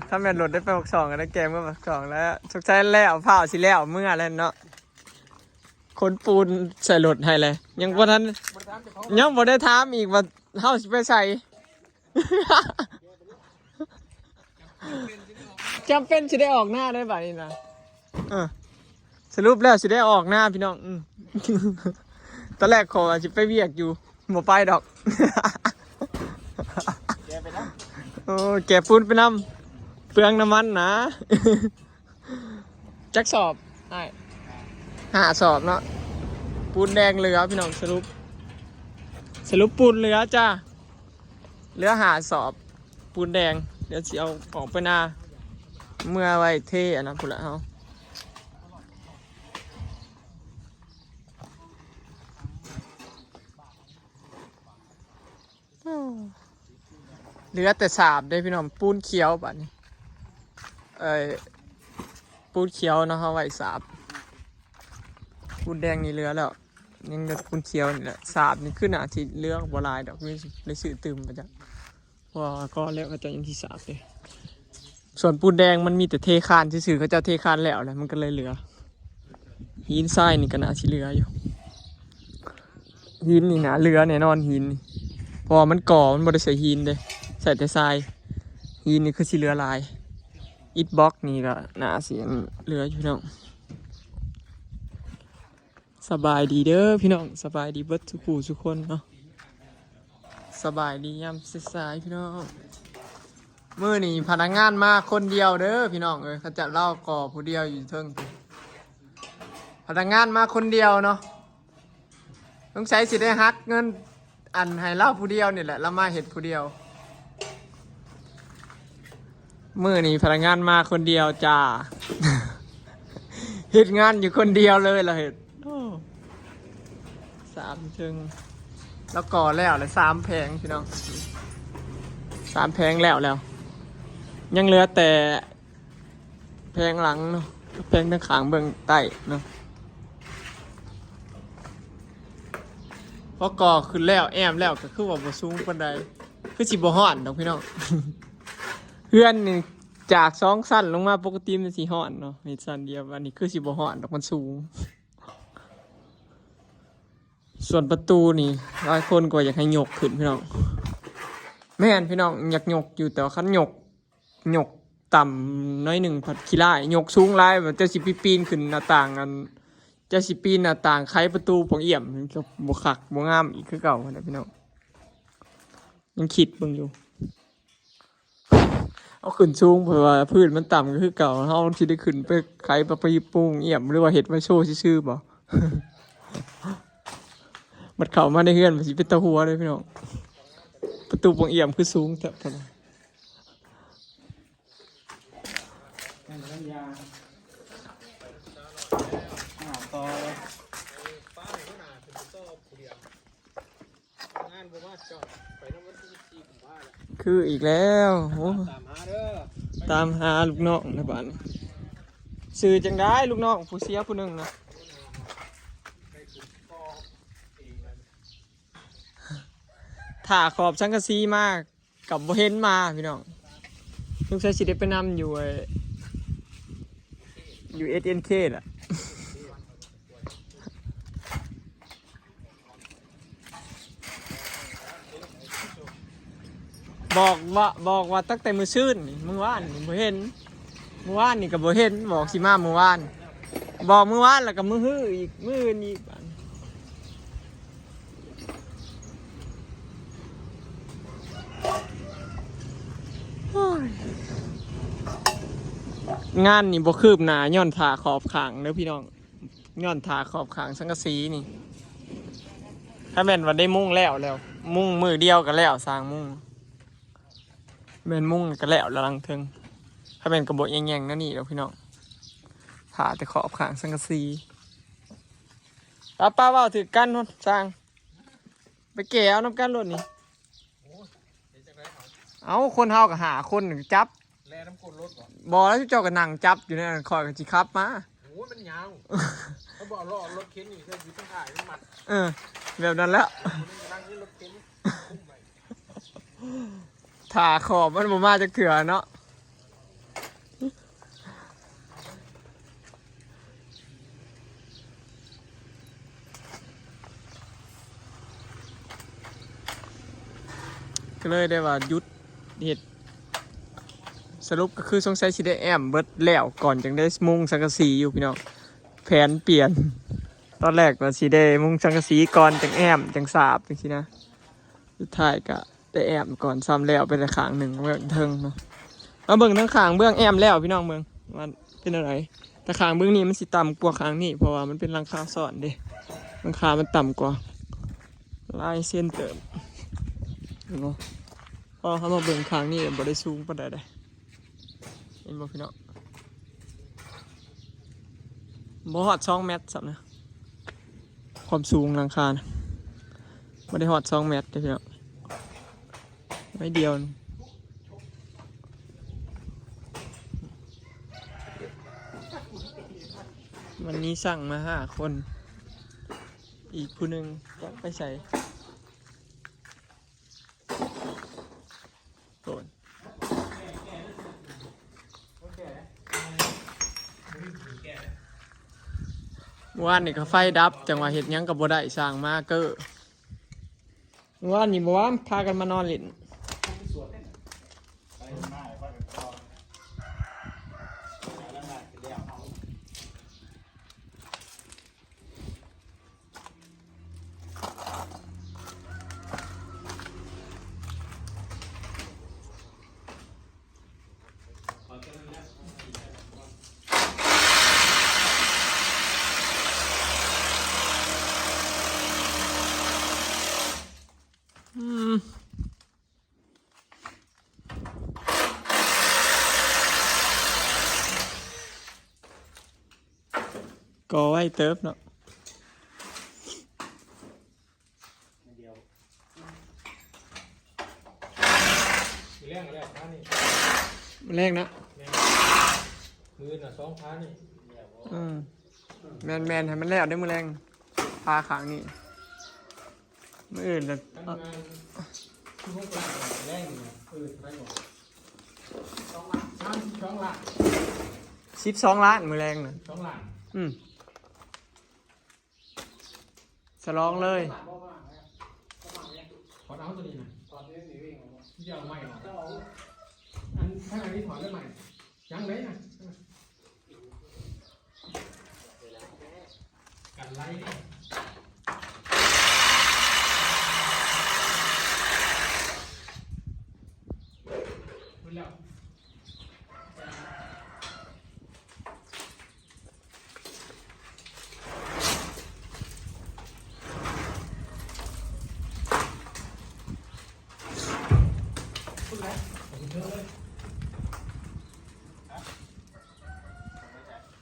ถ้าแม่นรถได้ไป62ก็ได้แกเมื่อ62แล้วสุกใจแล้วเผาสิแล้วเมื่อแล้วเนาะคนปูนใส่รถให้เลยยังบ่ทันยังบ่ได้ถามอีกว่าเฮาสิไปใส่ จำเป็นสิได้ออกหน้าได้บ่นี่นะสรุปแล้วสิได้ออกหน้าพี่น้องตอนแรกขอสิไปเวียกอยู่บ่ไปดอกแกไปนำโอ้แกปูนไปนำเปลืองน้ำมันนะจักสอบได้5สอบเนาะปูนแดงเหลือพี่น้องสรุปปูนเหลือจ้าเหลือ5สอบปูนแดงเดี๋ยวสิเอาออกไปหน้าเมื่อไว้เท่นะพุ่นละเฮาเหลือแต่สาบได้พี่น้องปูนเขียวบัดนี้ปูนเขียวเนาะเฮาไว้สาบปูนแดงนี่เหลือแล้วยังเหลือปูนเขียวนี่แหละสาบนี่ขึ้นอาทิตย์เหลือบ่หลายดอกมีได้ซื้อตื่มมาจ้ะว่าก็แล้วก็จะยังที่สาบเลยส่วนปูนแดงมันมีแต่เทคานซื่อๆเขาจะเทคานแล้วแหละมันก็เลยเหลือหินทรายนี่ก็น่าสิเหลืออยู่หินนี่นะเหลือแน่นอนหินพอมันก่อมันบ่ได้ใส่หินเลยใส่แต่ทรายหินนี่คือสิเหลือลายอิฐบล็อกนี่ก็น่าสิเหลืออยู่พี่น้องสบายดีเด้อพี่น้องสบายดีเบิดทุกผู้ทุกคนเนาะสบายดียามสายๆพี่น้องมื้อนี้พนักงานมาคนเดียวเด้อพี่น้องเขาจะเล่าก่อผู้เดียวอยู่เทิงพนักงานมาคนเดียวเนาะต้องใช้สิได้ฮักเงินอันให้เล่าผู้เดียวนี่แหละแล้วมาเห็ดผู้เดียวมื้อนี้พนักงานมาคนเดียวจ้า เห็ดงานอยู่คนเดียวเลยเราเห็ด3ถึงแล้วก่อแล้วเลย3แผงพี่น้อง3แผงแล้วยังเหลือแต่แผงหลังเนาะแผงทางข้างเบื้องใต้เนาะพอก่อขึ้นแล้วแอมแล้วก็คือว่าบ่สูงปานใดคือสิบ่ฮ้อนดอกพี่น้อง เพื่อนนี่จาก2ชั้นลงมาปกติมันสิฮ้อนเนาะนี่ชั้นเดียวอันนี้คือสิบ่ฮ้อนดอกมันสูงส่วนประตูนี่หลายคนก็อยากให้ยกขึ้นพี่น้องแม่นพี่น้องอยากยกอยู่แต่ว่าคันยกต่ำน้อยหนึ่งผัดขี้ไล่ยกสูงไล่แบบจะสิปีนขึ้นหน้าต่างกันจะสิปีนหน้าต่างไขประตูปองเอี่ยมก็บ่คักบ่งามอีกคือเก่านะพี่น้องยังคิดเบิ่งอยู่เอาขึ้นสูงเพราะว่าพื้นมันต่ำก็คือเก่าเฮาสิได้ขึ้นไปไขประตูปงเอี่ยมหรือว่าเฮ็ดมาโชว์ซื่อๆบ่ มันเข้ามาในเฮือนมันสิเป็นตะหัวเลยพี่น้องประตูปงเอี่ยมคือสูงแต่พอคืออีกแล้วตามหาลูกน้องนะบ้านซื้อจังได้ลูกน้องผู้เสียผู้หนึ่งนะถ่าขอบสังกะสีมากกับบ่เห็นมาพี่น้องลูกชายสิได้ไปนำอยู่SNK ล่ะบอกว่าตั้งแต่มื้อซื่นนี่มื้อวานนี่บ่เห็นมื้อวานนี่ก็บ่เห็นบอกสิมามื้อวานบอกมื้อวานแล้วก็มื้อฮื้ออีกมื้ออื่นอีกงานนี่บ่คืบหน้าย้อนถ่าขอบข้างเด้อพี่น้องย้อนถ่าขอบข้างสังกะสีนี่ถ้าแม่นว่าได้มุ่งแล้วมุ่งมือเดียวก็แล้วสร้างมุ่งแม่นมุ่งก็แล้วลังเทิงถ้าแม่นกระบอกแยงๆนั่นนี่เด้อพี่น้องถ่าแต่ขอบข้างสังกะสีป้าเว้าถือกันเนาะสร้างไปแก้เอาน้ำกันรถนี่เอาคนเฮาก็หาคนจับแล่น้ำกลรถบ่แล้วเจ้าก็นั่งจับอยู่เนี่ยคอยกันสิครับมาโอ้มันยาวเขาบอกรอรถเข็นนี่ก็อยู่ข้างท้ายมันมัดแบบนั้นแล้วถ่าขอบมันบ่มาจากเถื่อเนาะ ก็เลยได้ว่าหยุดเฮ็ดสรุปก็คือสงสัยสิได้แอมเบิดแล้วก่อนจังได้มุงสังกะสีอยู่พี่น้องแผนเปลี่ยนตอนแรกว่าสิได้มุงสังกะสีก่อนจังแอมจังสาบจังซี่นะสุดท้ายก็ได้แอมก่อนซ้ำแล้วไปแต่ข้างหนึ่งเบื้องเทิงเนาะมาเบิ่งทั้งข้างเบื้องแอมแล้วพี่น้องเบิ่งมันเป็นอะไรแต่ข้างเบื้องนี้มันสิต่ำกว่าข้างนี้เพราะว่ามันเป็นหลังคาซ้อนเด้หลังคามันต่ำกว่าลายเส้นเติมเนาะพอเขามาเบิ่งข้างนี้บ่ได้สูงปานใดเห็นบ่พี่น้องบ่ฮอด2 เมตรสับนะความสูงหลังคานะบ่ได้ฮอด2 เมตรเด้พี่น้องไม่เดียววันนี้สั่งมา5 คนอีกผู้หนึ่งก็ไปใส่โดนวานนี่ก็ไฟดับจังหวะเห็ดยังกับบ่ได้สร้างมาเกอร์วานนี่บ่ว่าพากันมานอนเล่นก็ไว้เติบเนาะแรงนะมือน่ะ2 พานี่แมนให้มันแล้วได้มือแรงพาขางนี่มืออื่นเลย12 ล้านมือแรงนะ2 ล้านสลองเลยถอดเอาตัวนี้นะถอดนี้วิ่งที่จะเอาใหม่อันข้างในนี้ถอดได้ใหม่ยังเลยนะกันไล่เนี่ยพูดแล้ว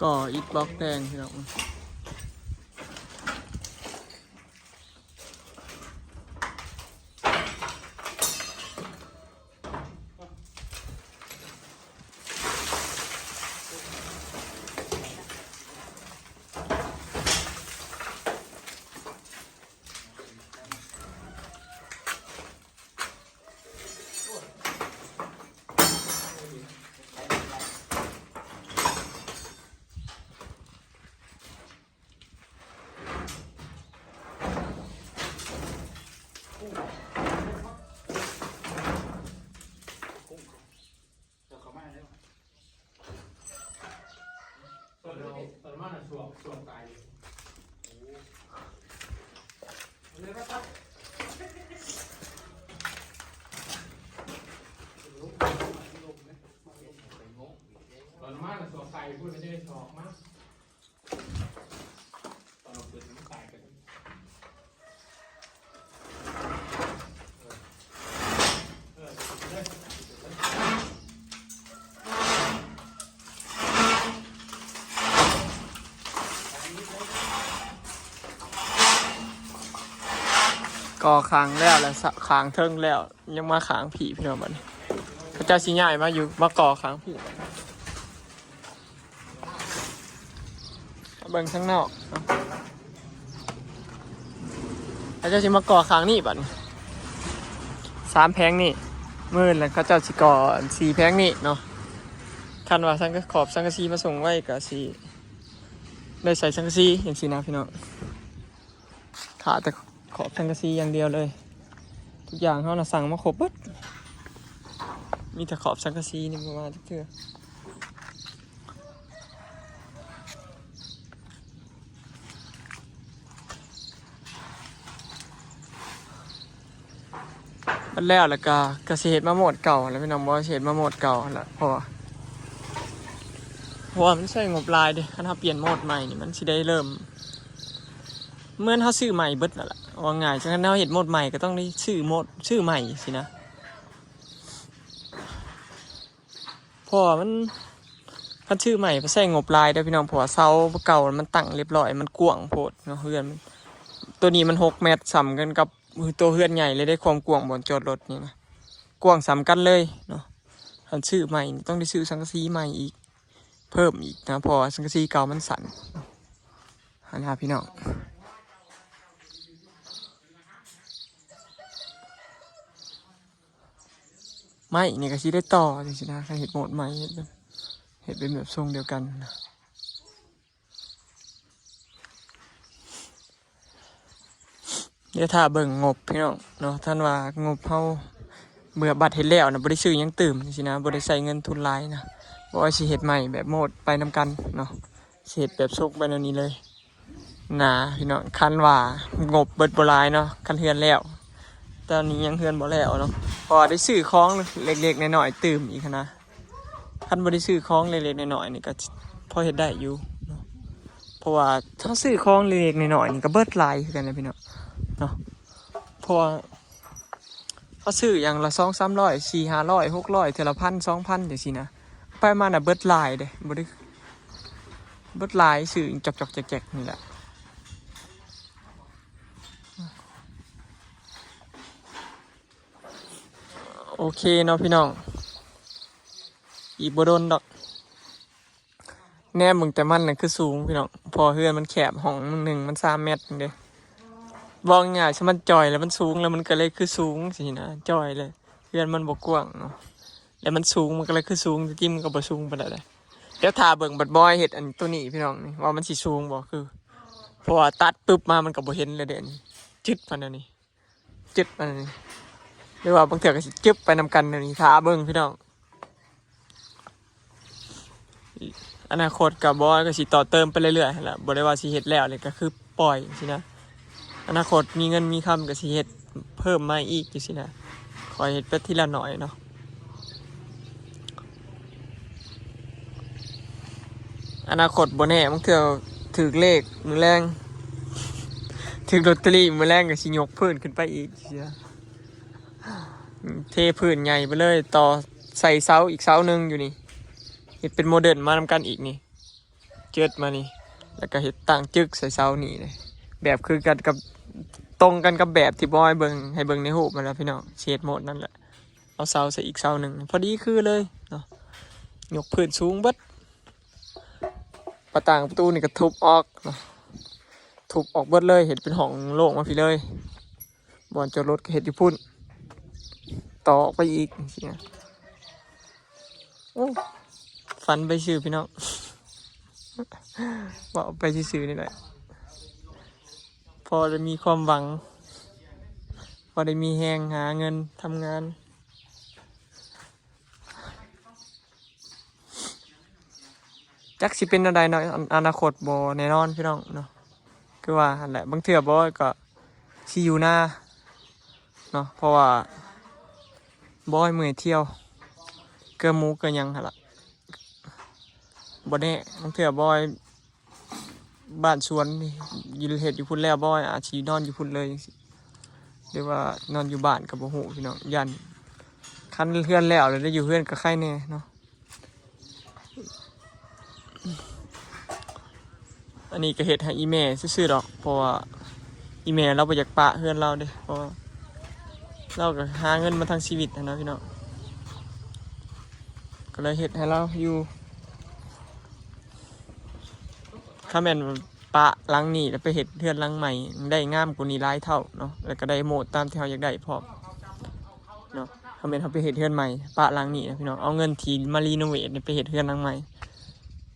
ก็อิฐบล็อกแดงพี่น้องส่วนตายตอนมาส่วนตายพูดไม่ได้สอบมั้งตอนเราเกิดน้ำตายกันก็ค้างแล้วแล้วค้างเทิงแล้วยังมาค้างผีพี่น้องบัดนี้พระเจ้าสิใหญ่มาอยู่มาก่อค้างผีเบิ่งข้างนอกพระเจ้าสิมาก่อค้างนี่บัดนี้3 แผงนี่มื้อแล้วเขาเจ้าสิก่อ4 แผงนี่เนาะคันว่าสังกะขอบสังกะสีมาส่งไว้ก็สิได้ใส่สังกะสีอย่างซี่นะพี่น้องขาแต่ขอบสังกะสีอย่างเดียวเลย ทุกอย่างเขาน่ะสั่งมาครบเบิดมีแต่ขอบสังกะสีนี่มาจักเทื่อมันแล้วก็เกษตรมาหมดเก่าแล้วพี่น้องบอกเกษตรมาหมดเก่าแล้วเพราะว่ามันใช้งบรายเด้คันเราเปลี่ยนโหมดใหม่นี่มันสิได้เริ่มเมื่อเขาซื้อใหม่เบิดนั่นแหละว่าง่ายฉะนั้นเราเห็นโหมดใหม่ก็ต้องได้ซื้อโหมดซื้อใหม่สินะเพราะมันคันชื่อใหม่ไปใส่งบรายได้พี่น้องเพราะว่าเสาเก่ามันตั้งเรียบร้อยมันกว้างโพดเนาะเฮือนตัวนี้มัน6 เมตรซ้ำกันกับตัวเฮือนใหญ่เลยได้ความกว้างบนจอดรถนี่นะกว้างซ้ำกันเลยเนาะคันชื่อใหม่ต้องได้ซื้อสังกะสีใหม่อีกเพิ่มอีกนะเพราะสังกะสีเก่ามันสั่นนะครับพี่น้องไม่นี่ก็สิได้ต่อจริงๆนะเห็ดโหมดใหม่เห็ดเป็นแบบทรงเดียวกันนะเดี๋ยวถ้าเบิ่งงบพี่น้องเนาะท่านว่างบเขาเบื่อบัตรเห็ดแล้วนะบริซื้อยังตื่มจริงๆนะบริใส่เงินทุนหลายนะบอกว่าสิเห็ดใหม่แบบโหมดไปนำกันเนาะสิเห็ดแบบทรงไปแนวนี้เลยนะพี่น้องคันว่างบเบิดบ่หลายเนาะคันเฮือนแล้วตอนนี้ยังเฮือนบ่แล้วเนาะพอได้ซื้อของเล็กๆน้อยๆตื่มอีกนะคันบ่ได้ซื้อของเล็กๆน้อยๆนี่ก็พอเฮ็ดได้อยู่เนาะเพราะว่าถ้าซื้อของเล็กๆน้อยๆนี่ก็เบิดหลายคือกันนะพี่น้องเนาะเพราะว่าเขาซื้ออย่างละ200-300 400-500 600เทื่อละ1,000 2,000จังซี่นะไปมาน่ะเบิดหลายเด้บ่ได้เบิดหลายซื้อจอกๆแจกๆนี่แหละโอเคเนาะพี่น้องอีกบ่โดนดอกแน่มึงแต่มันน่ะคือสูงพี่น้องพอเฮือนมันแคบห้องนึงมัน3 เมตรเด้บอกง่ายๆถ้ามันจ่อยแล้วมันสูงแล้วมันก็เลยคือสูงสินะจ่อยเลยเฮือนมันบ่กว้างเนาะแล้วมันสูงมันก็เลยคือสูงจิ้มก็บ่สูงปานใดเลยเดี๋ยวถ้าเบิ่งบัดบอยเฮ็ดอันตัวนี้พี่น้องนี่ว่ามันสิสูงบ่คือเพราะว่าตัดปึ๊บมามันก็บ่เห็นเลยเด้นี่จึ๊ดปานนี้จึ๊ดปานนี้หรือว่าบางเทื่อก็สิจึ๊บไปนำกันเดี๋ยวนี้ถ้าเบิ่งพี่น้องอนาคตกับบอยก็สิต่อเติมไปเรื่อยๆแหละบ่ได้ว่าสิเฮ็ดแล้วเลยก็คือปล่อยสินะอนาคตมีเงินมีคำก็สิเฮ็ดเพิ่มมาอีกจังซี่นะคอยเฮ็ดไปทีละหน่อยเนาะอนาคตบ่แน่บางเทื่อถูกเลขมื้อแรงถูกลอตเตอรี่มื้อแรงก็สิยกพื้นขึ้นไปอีกสินะเทพื้นใหญ่ไปเลยต่อใส่เสาอีกเสานึงอยู่นี่เฮ็ดเป็นโมเดิร์นมานำกันอีกนี่เจิดมานี่แล้วก็เฮ็ดตั้งจึกใส่เสานี่เลยแบบคือกันกับตรงกันกับแบบที่บอยเบิ่งให้เบิ่งในรูปมาแล้วพี่น้องเฉดโหมดนั่นแหละเอาเสาใส่อีกเสานึงพอดีคือเลยเนาะยกพื้นสูงเบิดประตูนี่ก็ทุบออกเนาะทุบออกเบิดเลยเห็นเป็นห้องโล่งมาพี่เลยบ่อนจอดรถก็เฮ็ดอยู่พุ่นต่อไปอีกสินะฝันไปซื้อพี่น้องบอกไปซื้อนี่แหละพอจะมีความหวังพอได้มีแหงหาเงินทำงานจักสิเป็นอะไรเนาะอนาคตบ่แน่นอนพี่น้องเนาะคือว่าหั่นแหละบางเทื่อบ่ก็สิอยู่หน้าเนาะเพราะว่าบ่ให้เมื่อยเที่ยวเกือหมูเกือหยังหั่นล่ะบ่แน่บางเทื่อบ่บ้านสวนนี่อยู่เฮ็ดอยู่พุ่นแล้วบ่อาจสินอนอยู่พุ่นเลยจังซี่หรือว่านอนอยู่บ้านก็บ่ฮู้พี่น้องยันคันเฮือนแล้วได้อยู่เฮือนก็ใครแน่เนาะอันนี้ก็เฮ็ดให้อีแม่ซื่อๆดอกเพราะว่าอีแม่เราบ่อยากปะเฮือนเราเด้เพราะเราก็หาเงินมาทั้งชีวิตนะพี่น้องก็เลยเฮ็ดให้เราอยู่ถ้าแม่นปะหลังนี้แล้วไปเฮ็ดเฮือนหลังใหม่ได้งามกว่านี้หลายเท่าเนาะแล้วก็ได้โหมดตามที่เราอยากได้พร้อมเนาะถ้าแม่นเราไปเฮ็ดเฮือนใหม่ปะหลังนี้นะพี่น้องเอาเงินที่มารีโนเวทไปเฮ็ดเฮือนหลังใหม่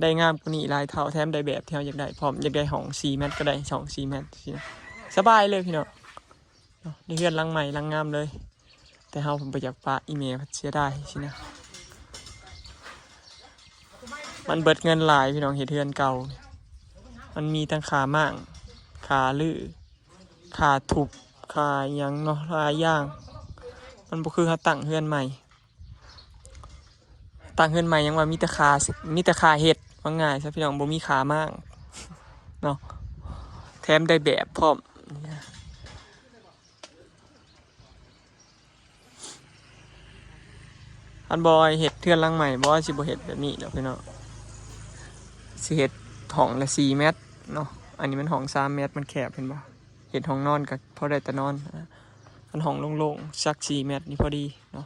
ได้งามกว่านี้หลายเท่าแถมได้แบบที่เราอยากได้พร้อมอยากได้ห้อง4 เมตรก็ได้2-4 เมตรสินะสบายเลยพี่น้อง เนาะนี่เฮือนหลังใหม่หลังงามเลยแต่เฮาผมไปอยากปะอีเมลเสียได้สินะมันเบิดเงินหลายพี่น้องเฮ็ดเฮือนเก่ามันมีทั้งขามั่งขาลื้อขาทุบขาหยังเนาะหลายอย่างมันบ่คือเฮาตั้งเฮือนใหม่ตั้งเฮือนใหม่ยังว่ามีแต่ขาเฮ็ดว่าง่ายซะพี่น้องบ่มีขามั่งเนาะแถมได้แบบพร้อมอันบอยเฮ็ดเทือนหลังใหม่บอยสิบ่เฮ็ดแบบนี้แล้วพี่น้องสิเฮ็ดห้องละ4 เมตรเนาะอันนี้มันห้อง3 เมตรมันแคบเห็นบ่เฮ็ดห้องนอนก็พอได้แต่นอนอันห้องโล่งๆสัก4 เมตรนี่พอดีเนาะ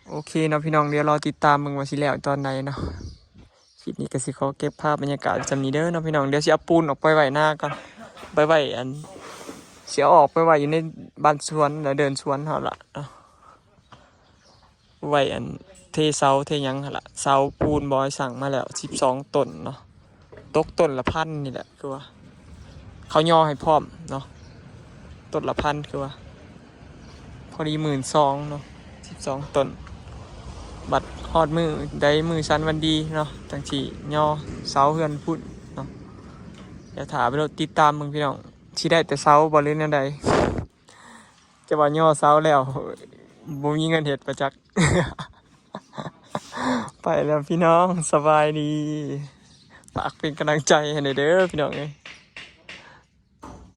โอเคเนาะพี่น้องเดี๋ยวรอติดตามมึงว่าสิแล้วตอนไหนเนาะคลิปนี้ก็สิขอเก็บภาพบรรยากาศจำนี้เด้อเนาะพี่น้องเดี๋ยวสิเอาปูนออกไปไว้หน้าก่อนไปไว้อันเสียออกไปไว้อยู่ในบ้านสวนแล้วเดินสวนเฮาล่ะเนาะไว้อันเทเสาเทหยังหั่นล่ะเสาปูนบอยสั่งมาแล้ว12 ต้นเนาะตกต้นละ1,000นี่แหละคือว่าเขาย่อให้พร้อมเนาะต้นละ1,000คือว่าพอดี12,000เนาะ12 ต้นบัดฮอดมือได้มือชันวันดีเนาะจังสิย่อเสาเฮือนพุ่นเนาะเดี๋ยวถามไปแล้วติดตามมึงพี่น้องสิได้แต่เสาบ่หรือแนวใดจะว่าย่อเสาแล้วบ่มีเงินเฮ็ดประจักษ์ ไปแล้วพี่น้องสบายดีฝากเป็นกำลังใจให้หน่อยเด้อพี่น้องเอ้ย